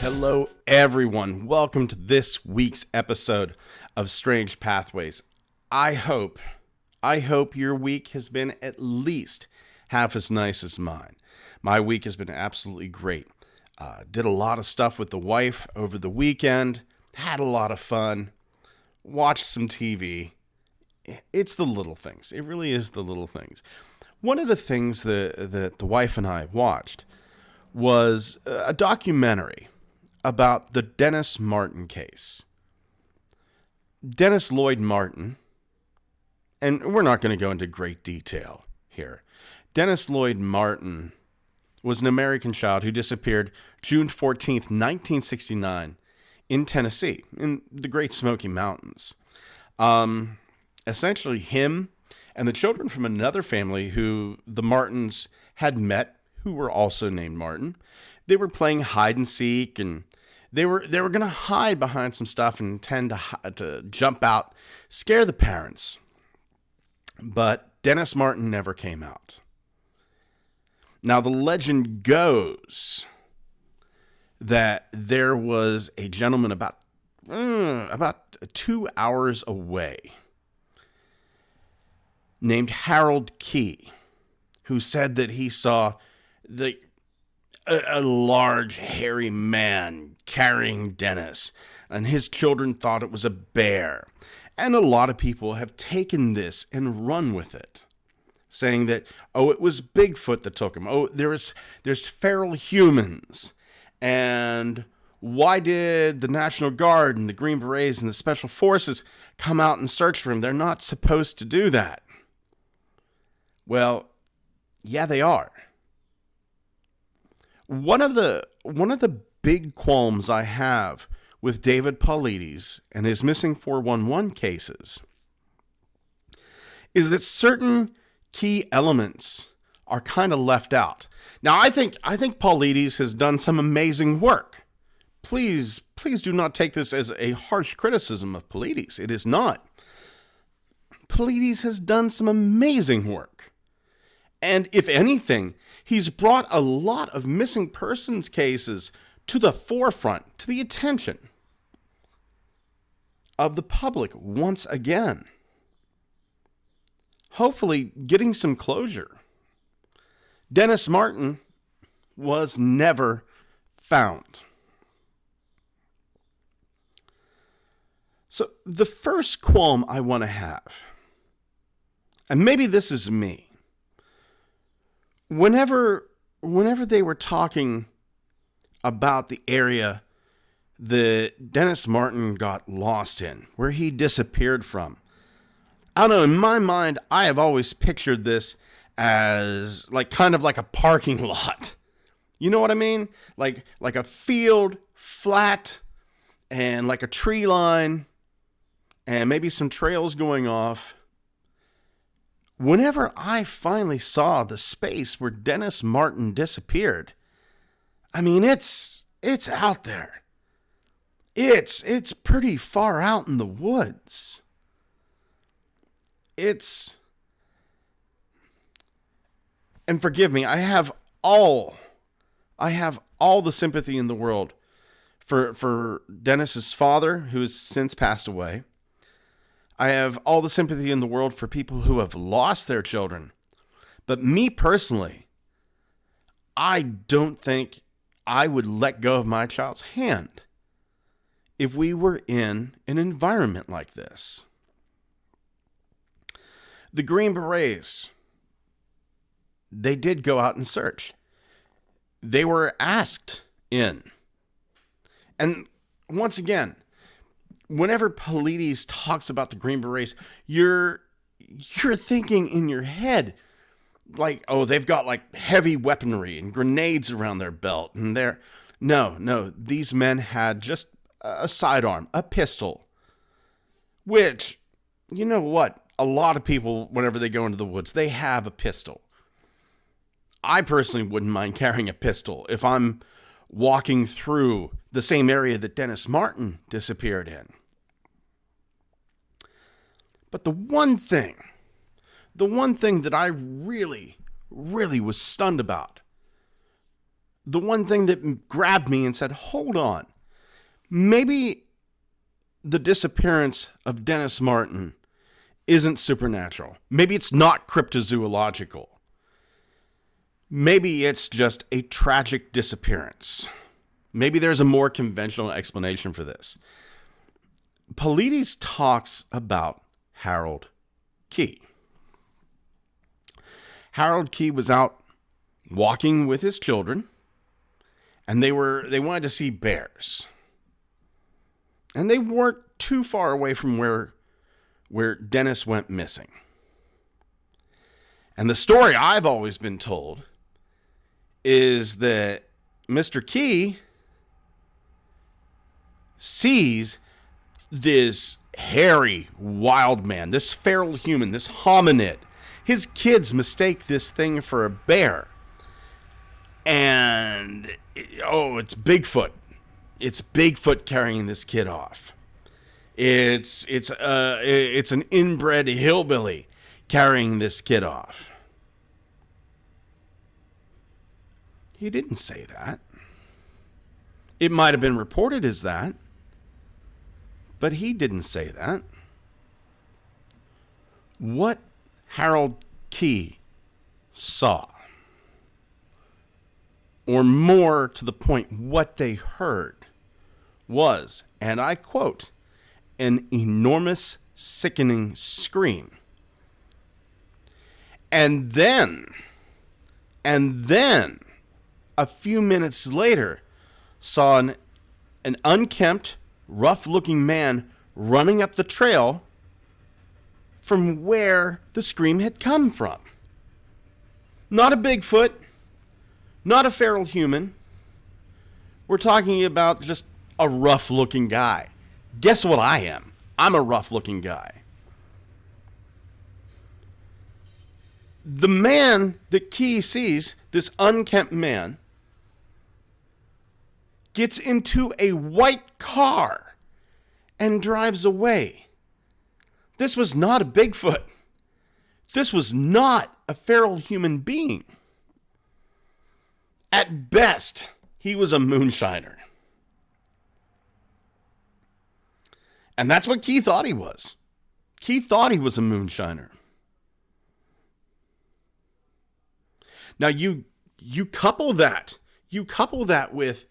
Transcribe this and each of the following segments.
Hello, everyone. Welcome to this week's episode of Strange Pathways. I hope your week has been at least half as nice as mine. My week has been absolutely great. Did a lot of stuff with the wife over the weekend. Had a lot of fun. Watched some TV. It's the little things. It really is the little things. One of the things that the wife and I watched was a documentary about the Dennis Martin case. Dennis Lloyd Martin, and we're not going to go into great detail here. Dennis Lloyd Martin was an American child who disappeared June 14th, 1969 in Tennessee, in the Great Smoky Mountains. Essentially, him and the children from another family who the Martins had met, who were also named Martin, they were playing hide and seek, and they were going to hide behind some stuff and intend to jump out, scare the parents. But Dennis Martin never came out. Now, the legend goes that there was a gentleman about 2 hours away named Harold Key, who said that he saw a large, hairy man carrying Dennis, and his children thought it was a bear. And a lot of people have taken this and run with it, saying that, it was Bigfoot that took him. There's feral humans. And why did the National Guard and the Green Berets and the Special Forces come out and search for him? They're not supposed to do that. Well, yeah, they are. One of the big qualms I have with David Paulides and his missing 411 cases is that certain key elements are kind of left out. Now, I think Paulides has done some amazing work. Please do not take this as a harsh criticism of Paulides. It is not. Paulides has done some amazing work. And if anything, he's brought a lot of missing persons cases to the forefront, to the attention of the public once again. Hopefully getting some closure. Dennis Martin was never found. So the first qualm I want to have, and maybe this is me, whenever they were talking about the area that Dennis Martin got lost in, where he disappeared from, I don't know, in my mind, I have always pictured this as kind of like a parking lot. You know what I mean? Like a field, flat, and like a tree line, and maybe some trails going off. Whenever I finally saw the space where Dennis Martin disappeared, I mean, it's out there. It's pretty far out in the woods. And forgive me, I have all the sympathy in the world for Dennis's father, who has since passed away. I have all the sympathy in the world for people who have lost their children. But me personally, I don't think I would let go of my child's hand if we were in an environment like this. The Green Berets, they did go out and search. They were asked in. And once again, whenever Paulides talks about the Green Berets, you're thinking in your head, they've got heavy weaponry and grenades around their belt. And no, these men had just a sidearm, a pistol, which, you know what? A lot of people, whenever they go into the woods, they have a pistol. I personally wouldn't mind carrying a pistol if I'm walking through the same area that Dennis Martin disappeared in. But the one thing that I really, really was stunned about the one thing that grabbed me and said, hold on, maybe the disappearance of Dennis Martin isn't supernatural. Maybe it's not cryptozoological. Maybe it's just a tragic disappearance. Maybe there's a more conventional explanation for this. Paulides talks about Harold Key. Harold Key was out walking with his children, and they wanted to see bears. And they weren't too far away from where Dennis went missing. And the story I've always been told is that Mr. Key sees this hairy wild man, this feral human, this hominid. His kids mistake this thing for a bear. And, it's Bigfoot. It's Bigfoot carrying this kid off. It's an inbred hillbilly carrying this kid off. He didn't say that. It might have been reported as that, but he didn't say that. What Harold Key saw, or more to the point, what they heard, was, and I quote, an enormous, sickening scream. And then, a few minutes later, saw an unkempt, rough-looking man running up the trail from where the scream had come from. Not a Bigfoot, not a feral human. We're talking about just a rough-looking guy. Guess what I am? I'm a rough-looking guy. The man that Key sees, this unkempt man, gets into a white car and drives away. This was not a Bigfoot. This was not a feral human being. At best, he was a moonshiner. And that's what Key thought he was. Key thought he was a moonshiner. Now you couple that with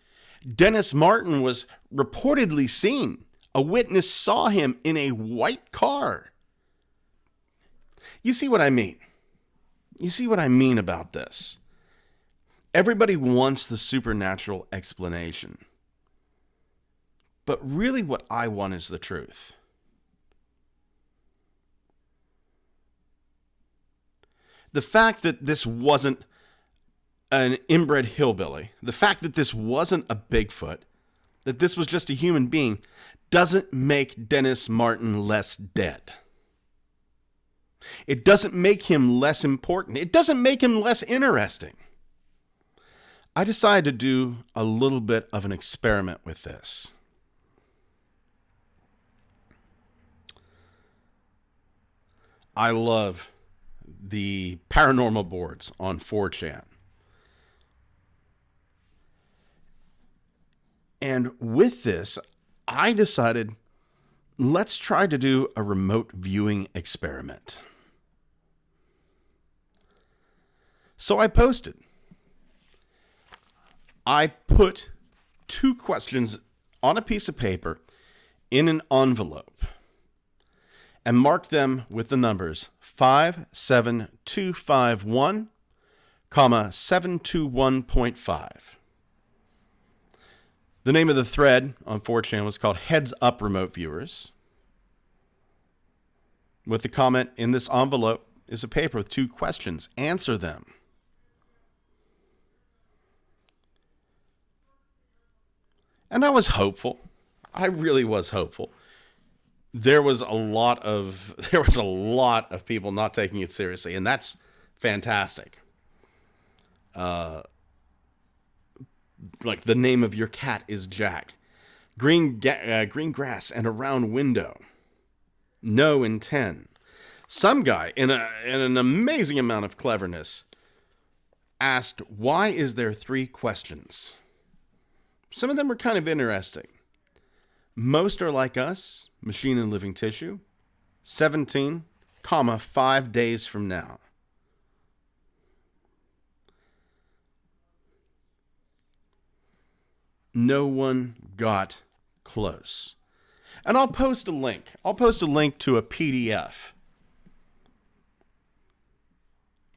Dennis Martin was reportedly seen. A witness saw him in a white car. You see what I mean? You see what I mean about this? Everybody wants the supernatural explanation. But really what I want is the truth. The fact that this wasn't an inbred hillbilly, the fact that this wasn't a Bigfoot, that this was just a human being, doesn't make Dennis Martin less dead. It doesn't make him less important. It doesn't make him less interesting. I decided to do a little bit of an experiment with this. I love the paranormal boards on 4chan. And with this, I decided, let's try to do a remote viewing experiment. So I posted. I put 2 questions on a piece of paper in an envelope and marked them with the numbers 57251, 721.5. The name of the thread on 4chan was called Heads Up Remote Viewers. With the comment, in this envelope is a paper with 2 questions. Answer them. And I was hopeful. I really was hopeful. There was a lot of people not taking it seriously, and that's fantastic. Like the name of your cat is Jack. Green grass and a round window. No in 10. Some guy in an amazing amount of cleverness asked, why is there 3 questions? Some of them are kind of interesting. Most are like us, machine and living tissue. 17, 5 days from now. No one got close. And I'll post a link. I'll post a link to a PDF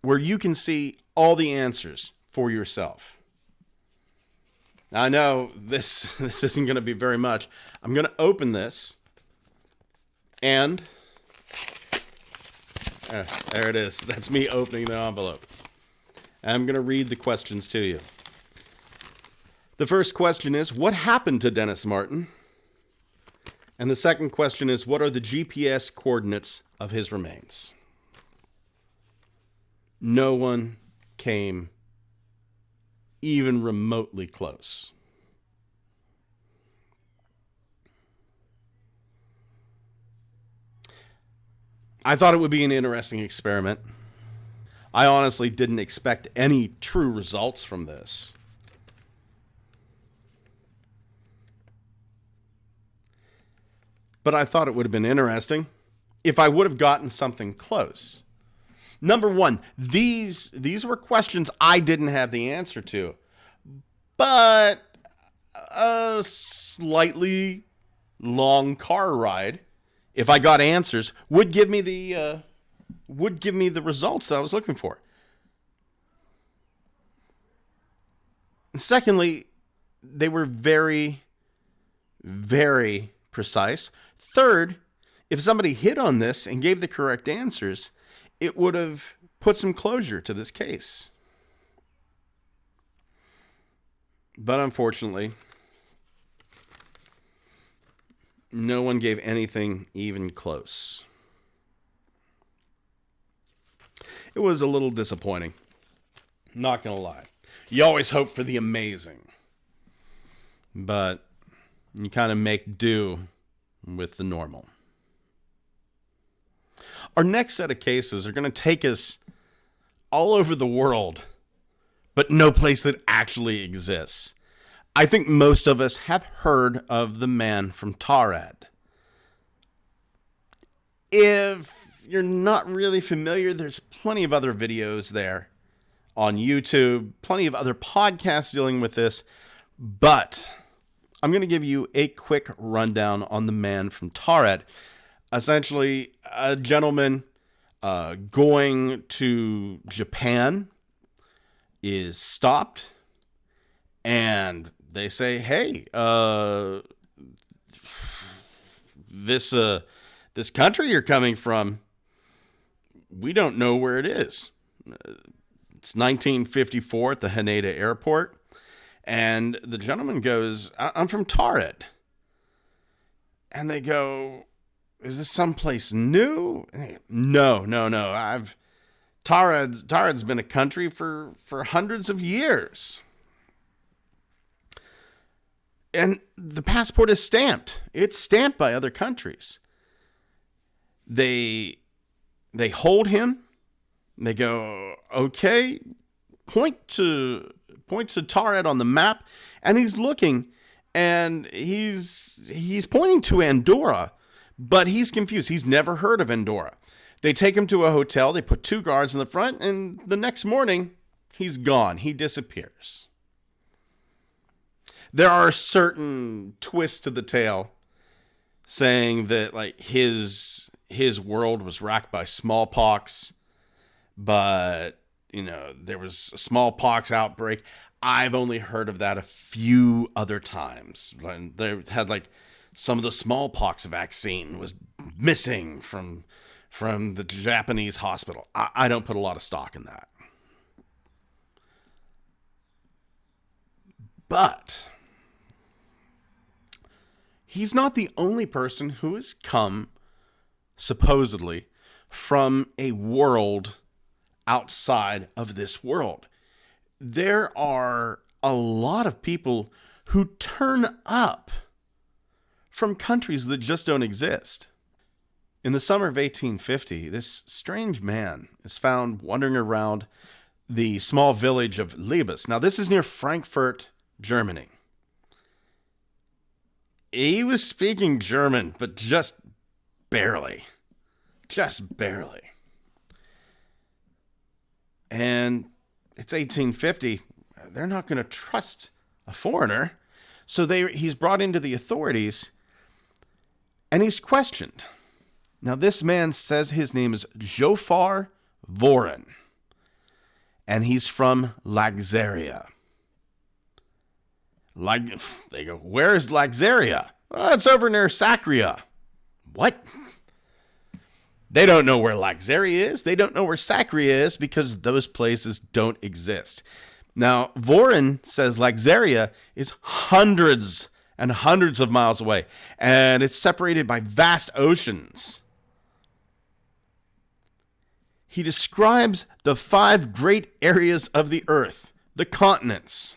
where you can see all the answers for yourself. Now, I know this isn't going to be very much. I'm going to open this, and there it is. That's me opening the envelope. And I'm going to read the questions to you. The first question is, what happened to Dennis Martin? And the second question is, what are the GPS coordinates of his remains? No one came even remotely close. I thought it would be an interesting experiment. I honestly didn't expect any true results from this. But I thought it would have been interesting if I would have gotten something close. Number one, these were questions I didn't have the answer to, but a slightly long car ride, if I got answers, would give me the results that I was looking for. And secondly, they were very, very precise. Third, if somebody hit on this and gave the correct answers, it would have put some closure to this case. But unfortunately, no one gave anything even close. It was a little disappointing. Not gonna lie. You always hope for the amazing, but you kind of make do with the normal. Our next set of cases are going to take us all over the world, but no place that actually exists. I think most of us have heard of the man from Taured. If you're not really familiar, there's plenty of other videos there on YouTube, plenty of other podcasts dealing with this, but I'm going to give you a quick rundown on the man from Taured. Essentially, a gentleman going to Japan is stopped, and they say, "Hey, this country you're coming from, we don't know where it is." It's 1954 at the Haneda Airport, and the gentleman goes, "I'm from Taured," and they go, "Is this someplace new?" No. Taured's been a country for hundreds of years. And the passport is stamped. It's stamped by other countries. They hold him. They go, "Okay, point to Taured on the map," and he's looking, and he's pointing to Andorra. But he's confused. He's never heard of Andorra. They take him to a hotel. They put 2 guards in the front. And the next morning, he's gone. He disappears. There are certain twists to the tale saying that like his world was racked by smallpox. But, there was a smallpox outbreak. I've only heard of that a few other times. They had some of the smallpox vaccine was missing from the Japanese hospital. I don't put a lot of stock in that. But he's not the only person who has come, supposedly, from a world outside of this world. There are a lot of people who turn up from countries that just don't exist. In the summer of 1850, this strange man is found wandering around the small village of Libes. Now, this is near Frankfurt, Germany. He was speaking German, but just barely. Just barely. And it's 1850. They're not going to trust a foreigner. So he's brought into the authorities, and he's questioned. Now, this man says his name is Jofar Voren, and he's from Laxaria. They go, where is Laxaria? Oh, it's over near Sacria. What? They don't know where Laxaria is. They don't know where Sacria is because those places don't exist. Now, Voren says Laxaria is hundreds and hundreds of miles away, and it's separated by vast oceans. He describes the 5 great areas of the earth, the continents.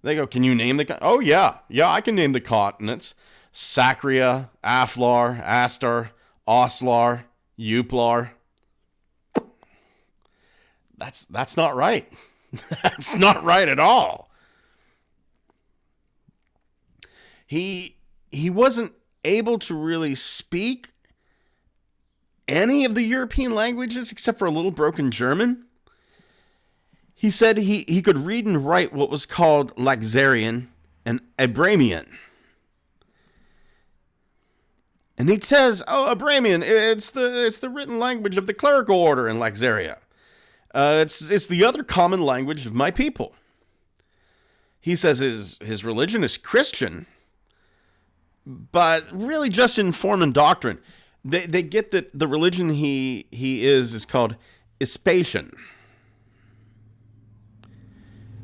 They go, can you name the... Oh, yeah, I can name the continents. Sacria, Aflar, Astar, Oslar, Uplar. That's not right. That's not right at all. He wasn't able to really speak any of the European languages except for a little broken German. He said he could read and write what was called Laxarian and Abramian. And he says, oh, Abramian, it's the written language of the clerical order in Laxaria. It's the other common language of my people. He says his religion is Christian, but really just in form and doctrine. They get that the religion he is called Ispatian.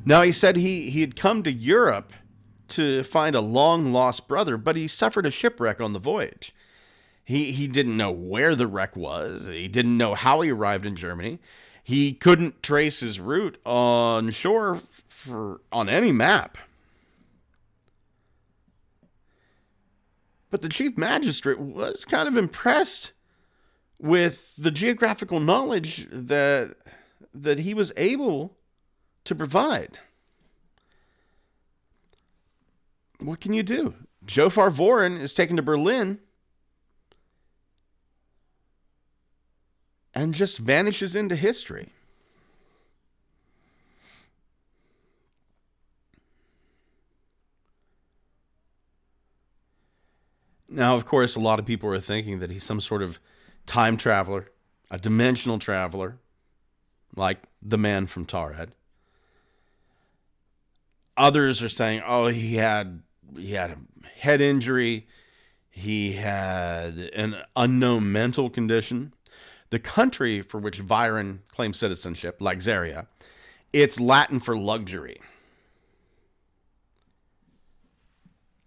Now, he said he had come to Europe to find a long-lost brother, but he suffered a shipwreck on the voyage. He didn't know where the wreck was. He didn't know how he arrived in Germany. He couldn't trace his route on shore on any map. But the chief magistrate was kind of impressed with the geographical knowledge that he was able to provide. What can you do? Jofar Voren is taken to Berlin and just vanishes into history. Now, of course, a lot of people are thinking that he's some sort of time traveler, a dimensional traveler, like the man from Taured. Others are saying, oh, he had a head injury. He had an unknown mental condition. The country for which Voren claims citizenship, Laxaria, it's Latin for luxury.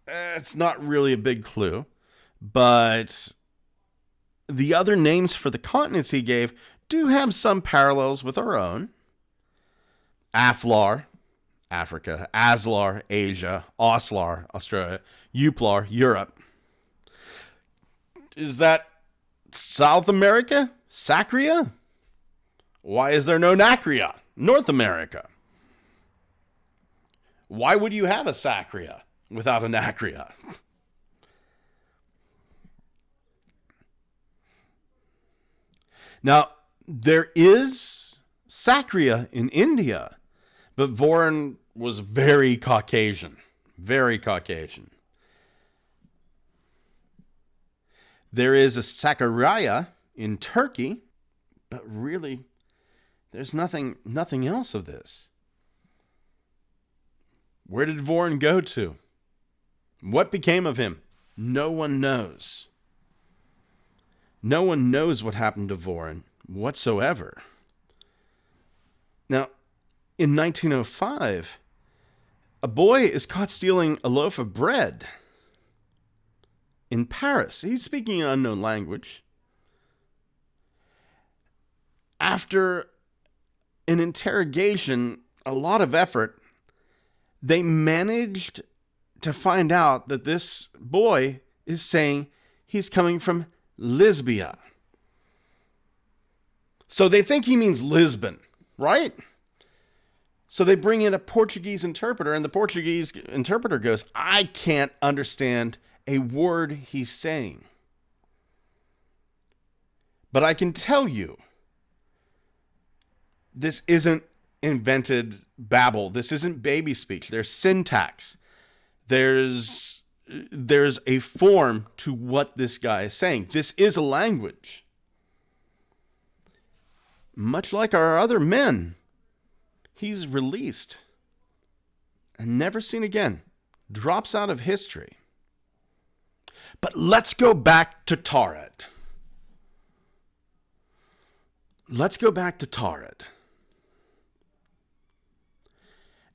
It's not really a big clue, but the other names for the continents he gave do have some parallels with our own. Aflar, Africa, Aslar, Asia, Oslar, Australia, Uplar, Europe. Is that South America? Sacria? Why is there no Nacria? North America. Why would you have a Sacria without a Nacria? Now, there is Sacria in India, but Voren was very Caucasian. Very Caucasian. There is a Sakarya in Turkey, but really, there's nothing else of this. Where did Voren go to? What became of him? No one knows. No one knows what happened to Voren whatsoever. Now, in 1905, a boy is caught stealing a loaf of bread in Paris. He's speaking an unknown language. After an interrogation, a lot of effort, they managed to find out that this boy is saying he's coming from Lizbia. So they think he means Lisbon, right? So they bring in a Portuguese interpreter, and the Portuguese interpreter goes, I can't understand a word he's saying. But I can tell you, this isn't invented babble. This isn't baby speech. There's syntax. There's a form to what this guy is saying. This is a language. Much like our other men, he's released and never seen again. Drops out of history. But let's go back to Taured.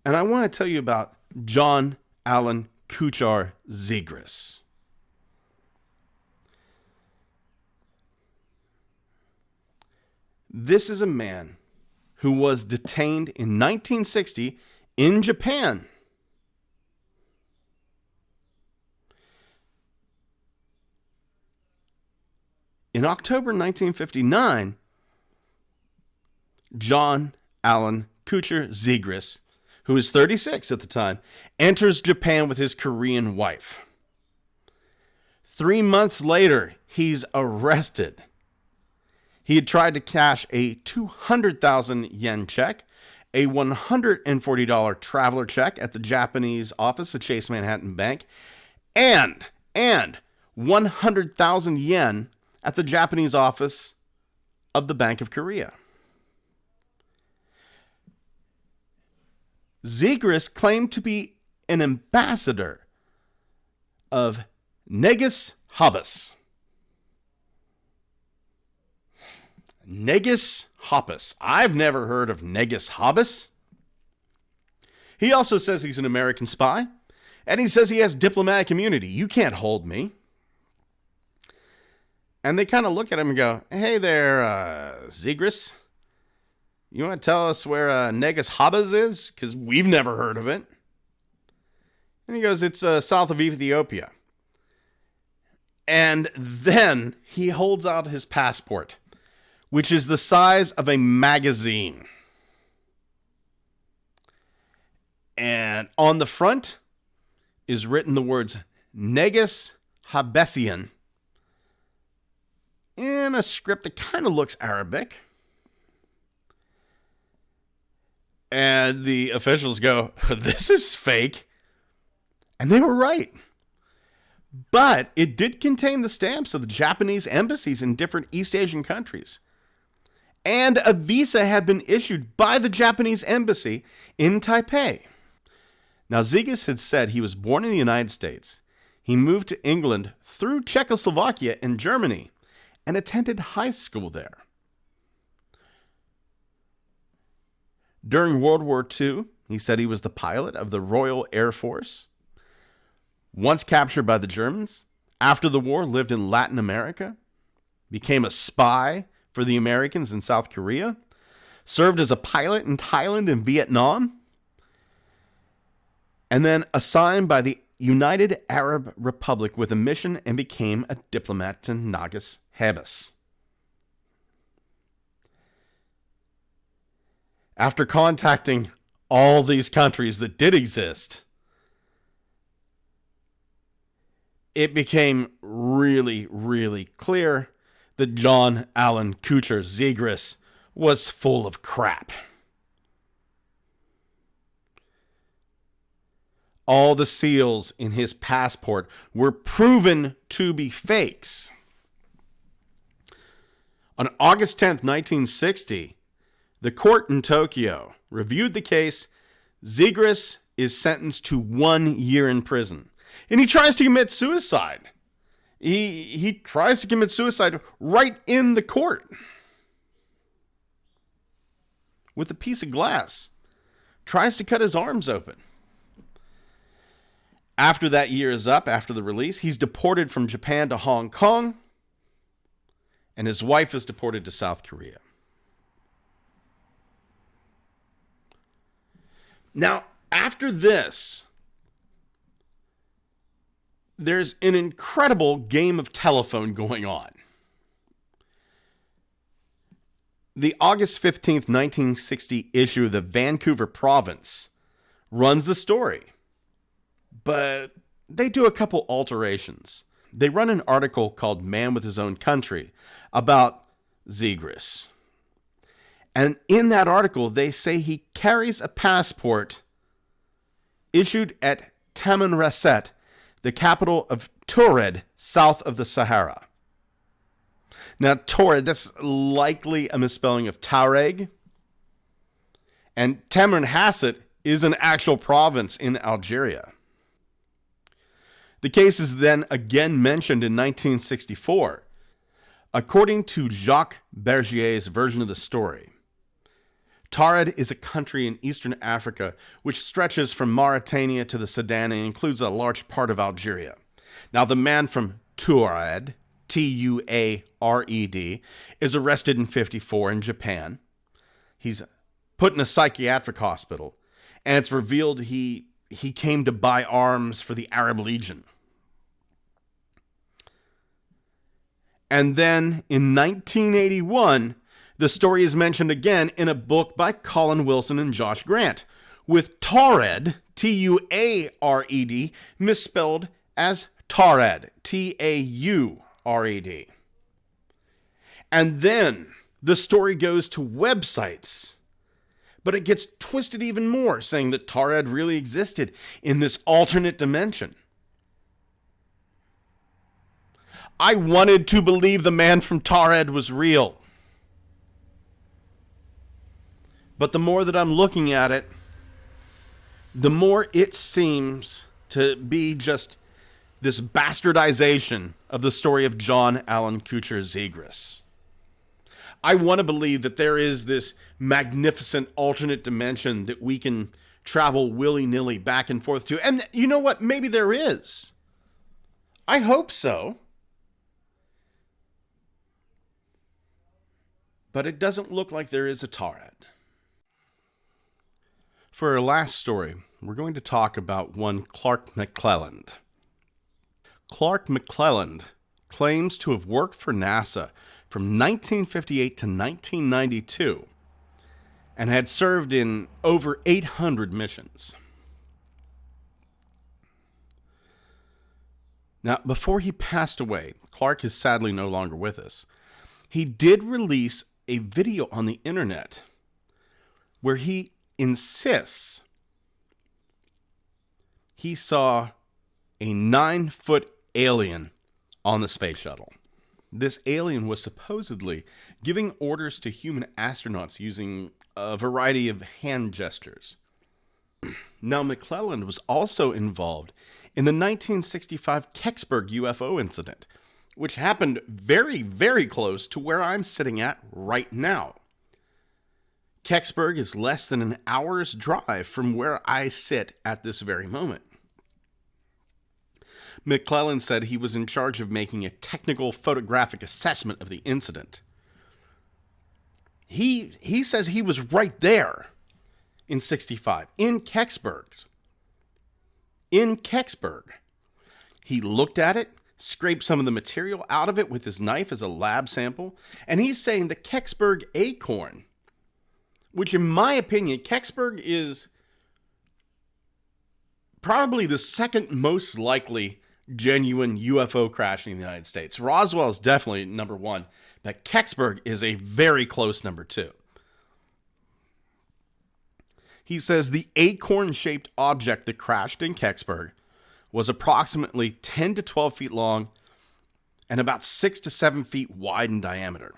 And I want to tell you about John Allen Kuchar Zegras. This is a man who was detained in 1960 in Japan. In October 1959, John Allen Kuchar Zegras, who is 36 at the time, enters Japan with his Korean wife. 3 months later, he's arrested. He had tried to cash a 200,000 yen check, a $140 traveler check at the Japanese office of Chase Manhattan Bank, and 100,000 yen at the Japanese office of the Bank of Korea. Zegras claimed to be an ambassador of Negus Habas. Negus Habas. I've never heard of Negus Habas. He also says he's an American spy, and he says he has diplomatic immunity. You can't hold me. And they kind of look at him and go, hey there, Zegras. You want to tell us where Negus Habas is? Because we've never heard of it. And he goes, it's south of Ethiopia. And then he holds out his passport, which is the size of a magazine. And on the front is written the words Negus Habesian in a script that kind of looks Arabic. And the officials go, this is fake. And they were right. But it did contain the stamps of the Japanese embassies in different East Asian countries. And a visa had been issued by the Japanese embassy in Taipei. Now, Zegras had said he was born in the United States. He moved to England through Czechoslovakia and Germany and attended high school there. During World War II, he said he was the pilot of the Royal Air Force. Once captured by the Germans, after the war lived in Latin America, became a spy for the Americans in South Korea, served as a pilot in Thailand and Vietnam, and then assigned by the United Arab Republic with a mission and became a diplomat to Negus Habas. After contacting all these countries that did exist, it became really, really clear that John Allen Kuchar Zegras was full of crap. All the seals in his passport were proven to be fakes. On August 10th, 1960, the court in Tokyo reviewed the case. Zegras is sentenced to 1 year in prison. And he tries to commit suicide. He tries to commit suicide right in the court with a piece of glass. Tries to cut his arms open. After that year is up, after the release, he's deported from Japan to Hong Kong, and his wife is deported to South Korea. Now, after this, there's an incredible game of telephone going on. The August 15th, 1960 issue of the Vancouver Province runs the story, but they do a couple alterations. They run an article called Man with His Own Country about Zegras. And in that article, they say he carries a passport issued at Tamanrasset, the capital of Taured, south of the Sahara. Now, Taured, that's likely a misspelling of Tuareg. And Tamanrasset is an actual province in Algeria. The case is then again mentioned in 1964. According to Jacques Bergier's version of the story, Taured is a country in eastern Africa which stretches from Mauritania to the Sudan and includes a large part of Algeria. Now, the man from Taured, Tuared, is arrested in 1954 in Japan. He's put in a psychiatric hospital, and it's revealed he came to buy arms for the Arab Legion. And then in 1981, the story is mentioned again in a book by Colin Wilson and Josh Grant, with Taured, Tuared, misspelled as Taured, Taured. And then the story goes to websites, but it gets twisted even more, saying that Taured really existed in this alternate dimension. I wanted to believe the man from Taured was real. But the more that I'm looking at it, the more it seems to be just this bastardization of the story of John Allen Kuchar Zegras. I want to believe that there is this magnificent alternate dimension that we can travel willy-nilly back and forth to. And you know what? Maybe there is. I hope so. But it doesn't look like there is a Taured. For our last story, we're going to talk about one Clark McClelland. Clark McClelland claims to have worked for NASA from 1958 to 1992 and had served in over 800 missions. Now, before he passed away, Clark is sadly no longer with us. He did release a video on the internet where he insists he saw a 9-foot alien on the space shuttle. This alien was supposedly giving orders to human astronauts using a variety of hand gestures. Now, McClelland was also involved in the 1965 Kecksburg Ufo incident, which happened very, very close to where I'm sitting at right now. Kecksburg is less than an hour's drive from where I sit at this very moment. McClelland said he was in charge of making a technical photographic assessment of the incident. He says he was right there in 65, in Kecksburg. In Kecksburg. He looked at it, scraped some of the material out of it with his knife as a lab sample, and he's saying the Kecksburg Acorn, which in my opinion, Kecksburg is probably the second most likely genuine UFO crash in the United States. Roswell is definitely number one, but Kecksburg is a very close number two. He says the acorn-shaped object that crashed in Kecksburg was approximately 10 to 12 feet long and about 6 to 7 feet wide in diameter.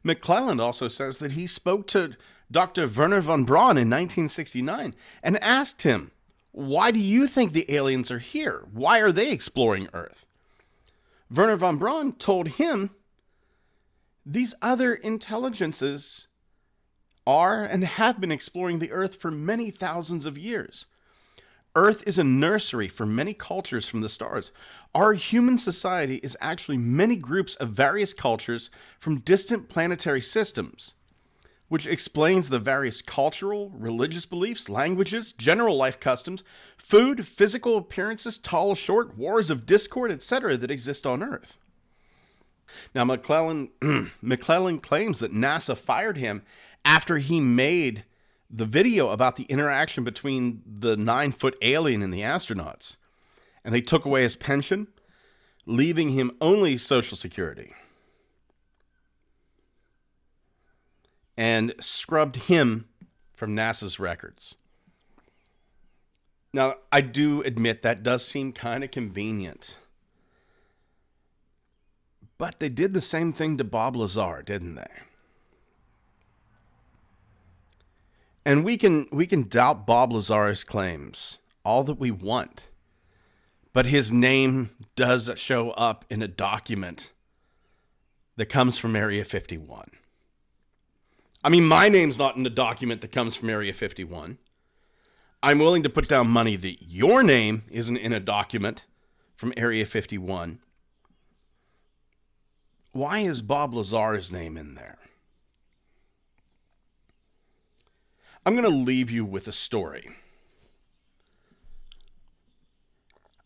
McClelland also says that he spoke to Dr. Wernher von Braun in 1969 and asked him, "Why do you think the aliens are here? Why are they exploring Earth?" Wernher von Braun told him, "These other intelligences are and have been exploring the Earth for many thousands of years. Earth is a nursery for many cultures from the stars. Our human society is actually many groups of various cultures from distant planetary systems, which explains the various cultural, religious beliefs, languages, general life customs, food, physical appearances, tall, short, wars of discord, etc. that exist on Earth." Now, McClellan claims that NASA fired him after he made the video about the interaction between the 9-foot alien and the astronauts. And they took away his pension, leaving him only Social Security. And scrubbed him from NASA's records. Now, I do admit that does seem kind of convenient. But they did the same thing to Bob Lazar, didn't they? And we can doubt Bob Lazar's claims all that we want. But his name does show up in a document that comes from Area 51. I mean, my name's not in the document that comes from Area 51. I'm willing to put down money that your name isn't in a document from Area 51. Why is Bob Lazar's name in there? I'm going to leave you with a story.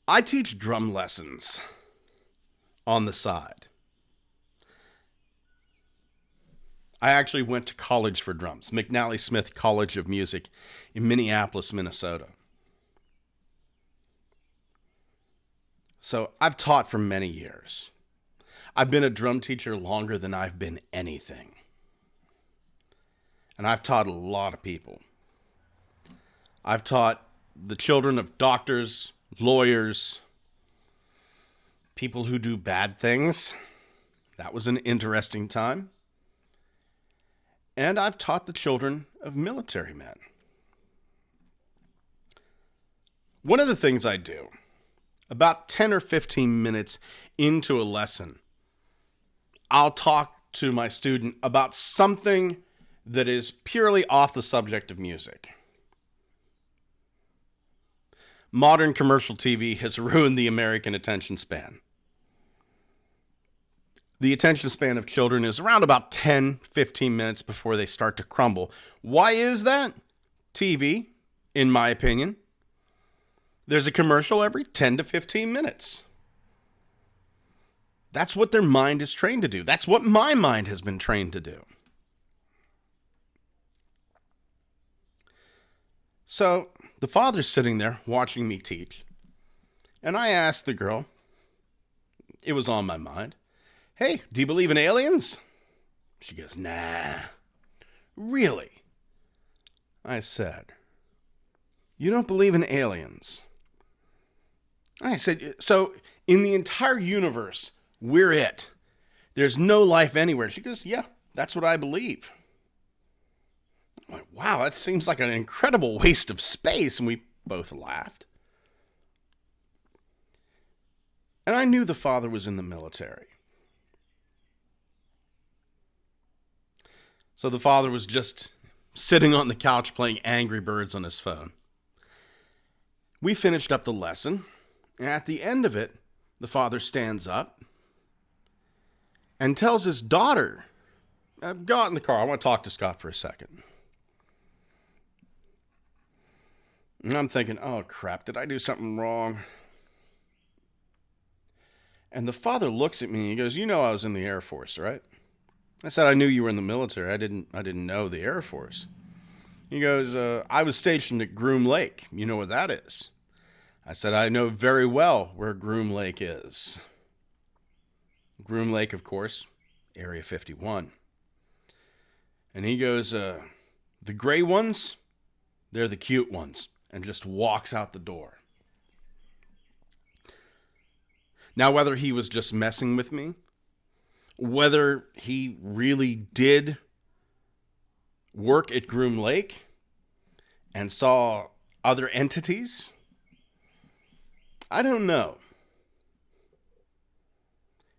I teach drum lessons on the side. I actually went to college for drums, McNally Smith College of Music in Minneapolis, Minnesota. So I've taught for many years. I've been a drum teacher longer than I've been anything. And I've taught a lot of people. I've taught the children of doctors, lawyers, people who do bad things. That was an interesting time. And I've taught the children of military men. One of the things I do, about 10 or 15 minutes into a lesson, I'll talk to my student about something that is purely off the subject of music. Modern commercial TV has ruined the American attention span. The attention span of children is around about 10, 15 minutes before they start to crumble. Why is that? TV, in my opinion. There's a commercial every 10 to 15 minutes. That's what their mind is trained to do. That's what my mind has been trained to do. So the father's sitting there watching me teach. And I asked the girl, it was on my mind, "Hey, do you believe in aliens?" She goes, "Nah." "Really?" I said, "You don't believe in aliens?" I said, "So in the entire universe, we're it. There's no life anywhere." She goes, "Yeah, that's what I believe." I'm like, wow, that seems like an incredible waste of space. And we both laughed. And I knew the father was in the military. So the father was just sitting on the couch playing Angry Birds on his phone. We finished up the lesson. And at the end of it, the father stands up and tells his daughter, "Go out in the car. I want to talk to Scott for a second." And I'm thinking, oh crap, did I do something wrong? And the father looks at me and he goes, "You know I was in the Air Force, right?" I said, "I knew you were in the military. I didn't know the Air Force." He goes, "I was stationed at Groom Lake. You know what that is?" I said, "I know very well where Groom Lake is." Groom Lake, of course, Area 51. And he goes, "The gray ones, they're the cute ones," and just walks out the door. Now, whether he was just messing with me, whether he really did work at Groom Lake and saw other entities, I don't know.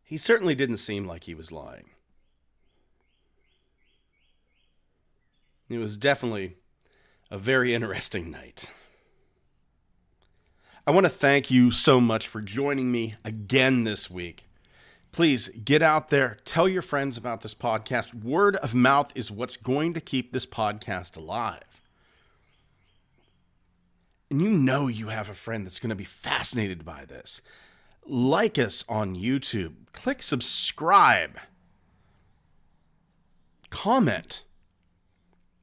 He certainly didn't seem like he was lying. It was definitely a very interesting night. I want to thank you so much for joining me again this week. Please get out there, tell your friends about this podcast. Word of mouth is what's going to keep this podcast alive. And you know you have a friend that's going to be fascinated by this. Like us on YouTube. Click subscribe. Comment.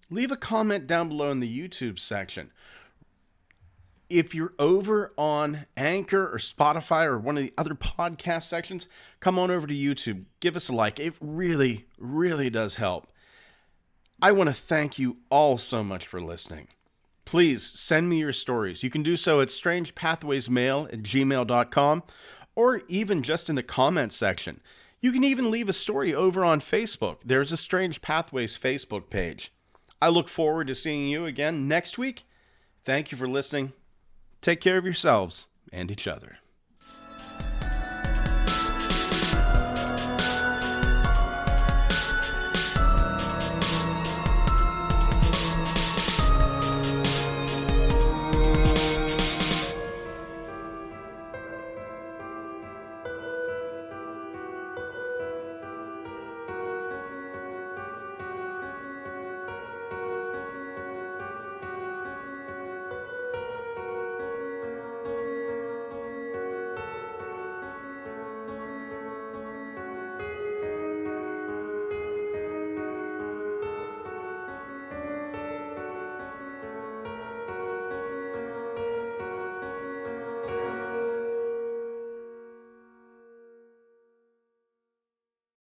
Leave a comment down below in the YouTube section. If you're over on Anchor or Spotify or one of the other podcast sections, come on over to YouTube. Give us a like. It really, really does help. I want to thank you all so much for listening. Please send me your stories. You can do so at strangepathwaysmail@gmail.com or even just in the comments section. You can even leave a story over on Facebook. There's a Strange Pathways Facebook page. I look forward to seeing you again next week. Thank you for listening. Take care of yourselves and each other.